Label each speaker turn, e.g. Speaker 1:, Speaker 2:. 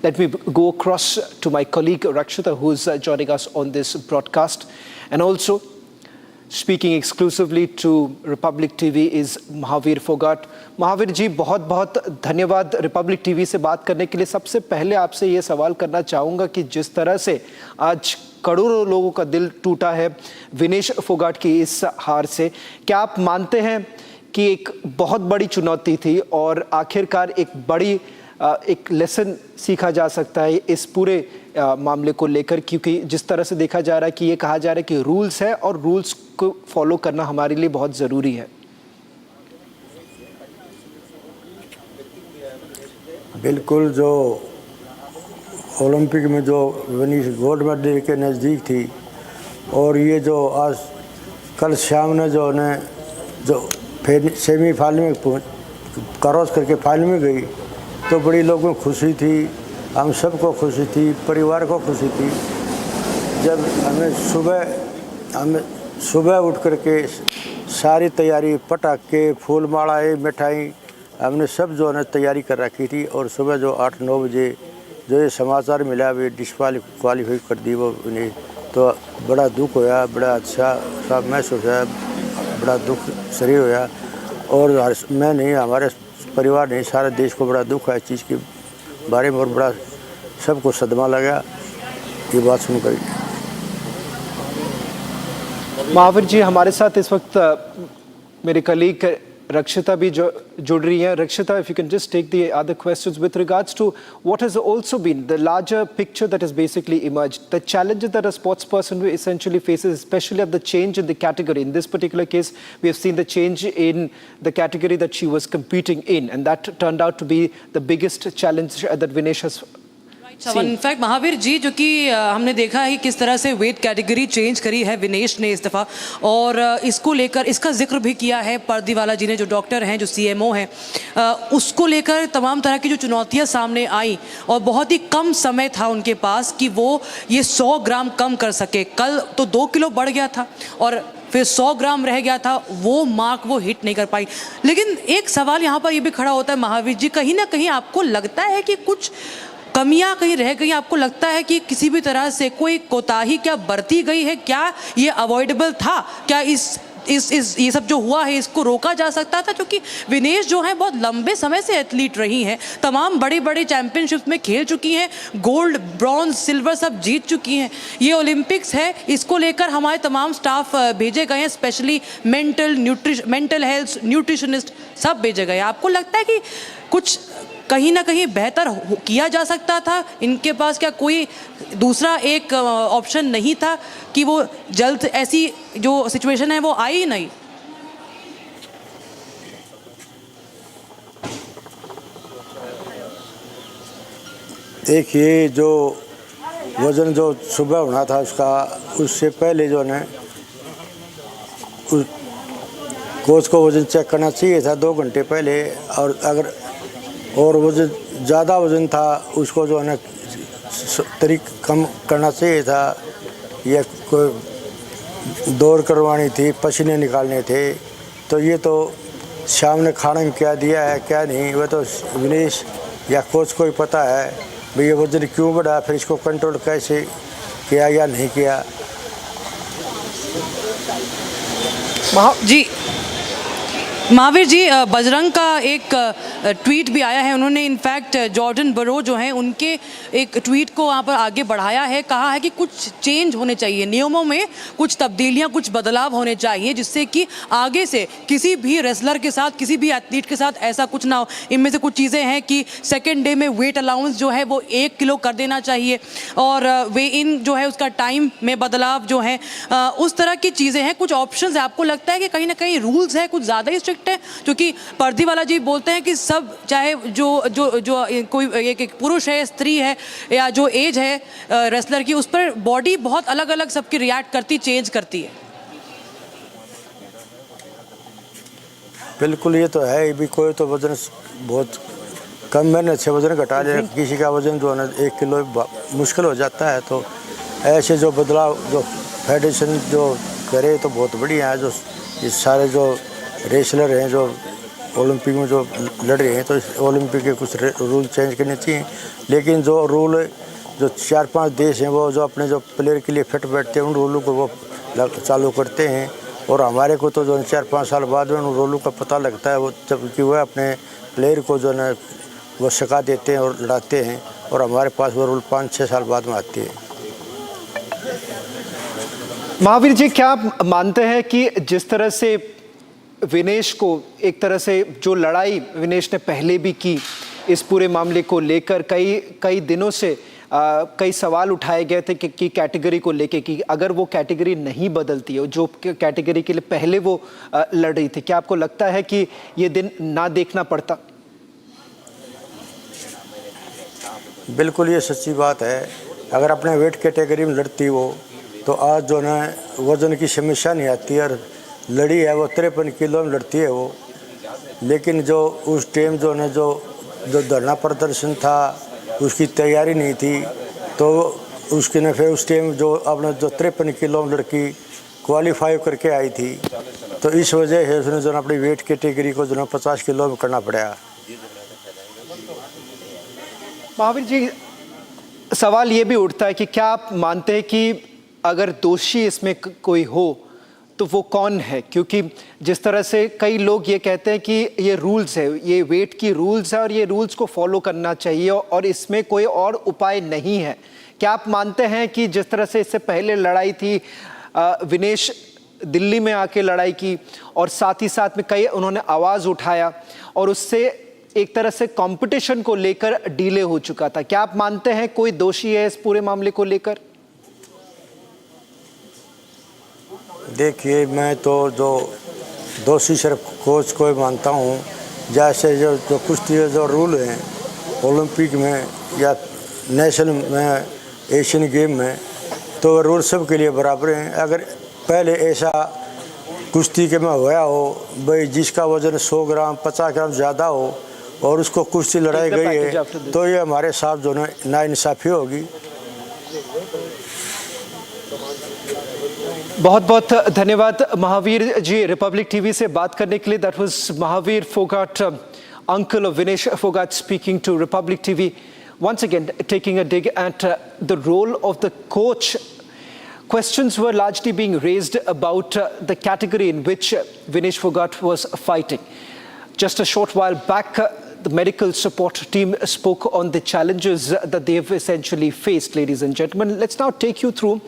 Speaker 1: let me go across to my colleague Rakshita, who is joining us on this broadcast, and also speaking exclusively to Republic TV is Mahavir Phogat. Mahavir ji, बहुत बहुत धन्यवाद Republic TV से बात करने के लिए। सबसे पहले आपसे ये सवाल करना चाहूँगा कि जिस तरह से आज करोड़ों लोगों का दिल टूटा है विनेश फोगाट की इस हार से, क्या आप मानते हैं कि एक बहुत बड़ी चुनौती थी और आखिरकार एक लेसन सीखा जा सकता है इस पूरे मामले को लेकर? क्योंकि जिस तरह से देखा जा रहा है कि ये कहा जा रहा है कि रूल्स है और रूल्स को फॉलो करना हमारे लिए बहुत ज़रूरी है।
Speaker 2: बिल्कुल, जो ओलंपिक में जो विनेश गोल्ड मेडल के नज़दीक थी और ये जो आज कल शाम ने जो फिर सेमीफाइनल में क्रॉस करके फाइनल में गई तो बड़ी लोगों को खुशी थी, हम सबको खुशी थी, परिवार को खुशी थी। जब हमें सुबह उठ करके सारी तैयारी, पटाखे, फूल मालाएँ, मिठाई, हमने सब जो है तैयारी कर रखी थी और सुबह जो 8-9 बजे जो ये समाचार मिला वे क्वालीफाई कर दी वो उन्हें, तो बड़ा दुख होया, बड़ा अच्छा सा महसूस होया, बड़ा दुख शरीर होया। और मैं नहीं, हमारे परिवार नहीं, सारे देश को बड़ा दुख है इस चीज़ के बारे में और बड़ा सबको सदमा लगा ये बात सुनकर।
Speaker 1: महावीर जी, हमारे साथ इस वक्त मेरे कलीग रक्षिता भी जुड़ रही हैं। रक्षिता, if you can just take the other questions with regards to what has also been the larger picture that has basically emerged, the challenges that a sports person essentially faces, especially of the change in the category. In this particular case, we have seen the change in the category that she was competing in, and that turned out to be the biggest challenge that Vinesh has
Speaker 3: in fact Mahavir ji, जो कि हमने देखा है किस तरह से weight category change करी है विनेश ने इस दफ़ा, और इसको लेकर इसका जिक्र भी किया है पर्दीवाला जी ने, जो डॉक्टर हैं, जो CMO हैं, उसको लेकर तमाम तरह की जो चुनौतियां सामने आई और बहुत ही कम समय था उनके पास कि वो ये 100 ग्राम कम कर सके। कल तो 2 किलो बढ़ गया था और फिर 100 ग्राम रह गया था, वो मार्क वो हिट नहीं कर पाई। लेकिन एक सवाल यहाँ पर ये भी खड़ा होता है महावीर जी, कहीं ना कहीं आपको लगता है कि कुछ कमियां कहीं रह गई? आपको लगता है कि किसी भी तरह से कोई कोताही क्या बरती गई है? क्या ये अवॉइडेबल था? क्या ये सब जो हुआ है इसको रोका जा सकता था? क्योंकि विनेश जो है बहुत लंबे समय से एथलीट रही हैं, तमाम बड़े बड़े चैंपियनशिप्स में खेल चुकी हैं, गोल्ड, ब्रॉन्ज, सिल्वर सब जीत चुकी हैं। ये ओलंपिक्स है, इसको लेकर हमारे तमाम स्टाफ भेजे गए हैं, स्पेशली मेंटल हेल्थ न्यूट्रिशनिस्ट सब भेजे गए हैं। आपको लगता है कि कुछ कहीं ना कहीं बेहतर किया जा सकता था? इनके पास क्या कोई दूसरा एक ऑप्शन नहीं था कि वो जल्द ऐसी जो सिचुएशन है वो आई ही नहीं?
Speaker 2: देखिए, जो वज़न जो सुबह होना था उसका, उससे पहले जो है कोच को वज़न चेक करना चाहिए था 2 घंटे पहले, और वज़न ज़्यादा वज़न था उसको जो है ना कम करना चाहिए था, या कोई दौड़ करवानी थी, पसीने निकालने थे। तो ये तो शाम ने खाने में क्या दिया है क्या नहीं, वह तो विनेश या कोच को ही पता है भाई ये वज़न क्यों बढ़ा, फिर इसको कंट्रोल कैसे किया या नहीं किया।
Speaker 3: जी महावीर जी, बजरंग का एक ट्वीट भी आया है। उन्होंने इनफैक्ट जॉर्डन बरो जो हैं उनके एक ट्वीट को वहाँ पर आगे बढ़ाया है, कहा है कि कुछ चेंज होने चाहिए, नियमों में कुछ तब्दीलियाँ, कुछ बदलाव होने चाहिए, जिससे कि आगे से किसी भी रेसलर के साथ, किसी भी एथलीट के साथ ऐसा कुछ ना हो। इनमें से कुछ चीज़ें हैं कि सेकेंड डे में वेट अलाउंस जो है वो 1 किलो कर देना चाहिए, और वे इन जो है उसका टाइम में बदलाव जो है, उस तरह की चीज़ें हैं, कुछ ऑप्शंस है। आपको लगता है कि कहीं ना कहीं रूल्स है कुछ ज़्यादा ही स्ट्रिक्ट है? क्योंकि पर्दीवाला जी बोलते हैं कि सब, चाहे जो कोई एक पुरुष है, स्त्री है, या जो एज है रेसलर की, उस पर बॉडी बहुत अलग अलग सबकी रिएक्ट करती, चेंज करती है।
Speaker 2: बिल्कुल, ये तो है भी। कोई तो वज़न बहुत कम मेहनत से वज़न घटा ले, किसी का वज़न जो है ना 1 किलो मुश्किल हो जाता है। तो ऐसे जो बदलाव जो फेडरेशन जो करे तो बहुत बढ़िया है। जो ये सारे जो रेसलर हैं जो ओलंपिक में जो लड़ रहे हैं, तो इस ओलंपिक के कुछ रूल चेंज करने चाहिए। लेकिन जो रूल जो 4-5 देश हैं वो जो अपने जो प्लेयर के लिए फिट बैठते हैं उन रूलों को वो चालू करते हैं, और हमारे को तो जो 4-5 साल बाद में उन रूलों का पता लगता है, वो जबकि वह अपने प्लेयर को जो है वो सिखा देते हैं और लड़ाते हैं, और हमारे पास वो रूल 5-6 साल बाद में आते हैं।
Speaker 1: महावीर जी, क्या आप मानते हैं कि जिस तरह से विनेश को एक तरह से जो लड़ाई विनेश ने पहले भी की इस पूरे मामले को लेकर, कई दिनों से कई सवाल उठाए गए थे कि कैटेगरी को लेके कि अगर वो कैटेगरी नहीं बदलती है जो कैटेगरी के लिए पहले वो लड़ रही थी, क्या आपको लगता है कि ये दिन ना देखना पड़ता?
Speaker 2: बिल्कुल ये सच्ची बात है। अगर अपने वेट कैटेगरी में लड़ती वो तो आज जो है वज़न की समस्या नहीं आती, और लड़ी है वो 53 किलो में लड़ती है वो। लेकिन जो उस टाइम जो है जो धरना प्रदर्शन था उसकी तैयारी नहीं थी, तो उसके ने फिर उस टाइम जो अपने जो 53 किलो में लड़की क्वालिफाई करके आई थी, तो इस वजह से उसने जो अपनी वेट कैटेगरी को जो 50 किलो में करना पड़ा।
Speaker 1: महावीर जी, सवाल ये भी उठता है कि क्या आप मानते हैं कि अगर दोषी इसमें कोई हो तो वो कौन है? क्योंकि जिस तरह से कई लोग ये कहते हैं कि ये रूल्स है, ये वेट की रूल्स है और ये रूल्स को फॉलो करना चाहिए और इसमें कोई और उपाय नहीं है। क्या आप मानते हैं कि जिस तरह से इससे पहले लड़ाई थी, विनेश दिल्ली में आके लड़ाई की और साथ ही साथ में कई उन्होंने आवाज़ उठाया और उससे एक तरह से कंपटीशन को लेकर डीले हो चुका था, क्या आप मानते हैं कोई दोषी है इस पूरे मामले को लेकर?
Speaker 2: देखिए, मैं तो जो दोषी सिर्फ कोच को ही मानता हूँ। जैसे जो कुश्ती के जो रूल हैं ओलंपिक में या नेशनल में, एशियन गेम में, तो रूल सब के लिए बराबर हैं। अगर पहले ऐसा कुश्ती के में होया हो भाई जिसका वज़न 100 ग्राम 50 ग्राम ज़्यादा हो और उसको कुश्ती लड़ाई गई है, तो ये हमारे साथ जो है नाइंसाफ़ी होगी।
Speaker 1: बहुत बहुत धन्यवाद महावीर जी रिपब्लिक टीवी से बात करने के लिए। That was Mahavir Phogat, uncle of Vinesh Phogat, speaking to Republic TV, once again taking a dig at the role of the coach. Questions were largely being raised about the category in which Vinesh Phogat was fighting. Just a short while back, the medical support team spoke on the challenges that they have essentially faced, ladies and gentlemen. Let's now take you through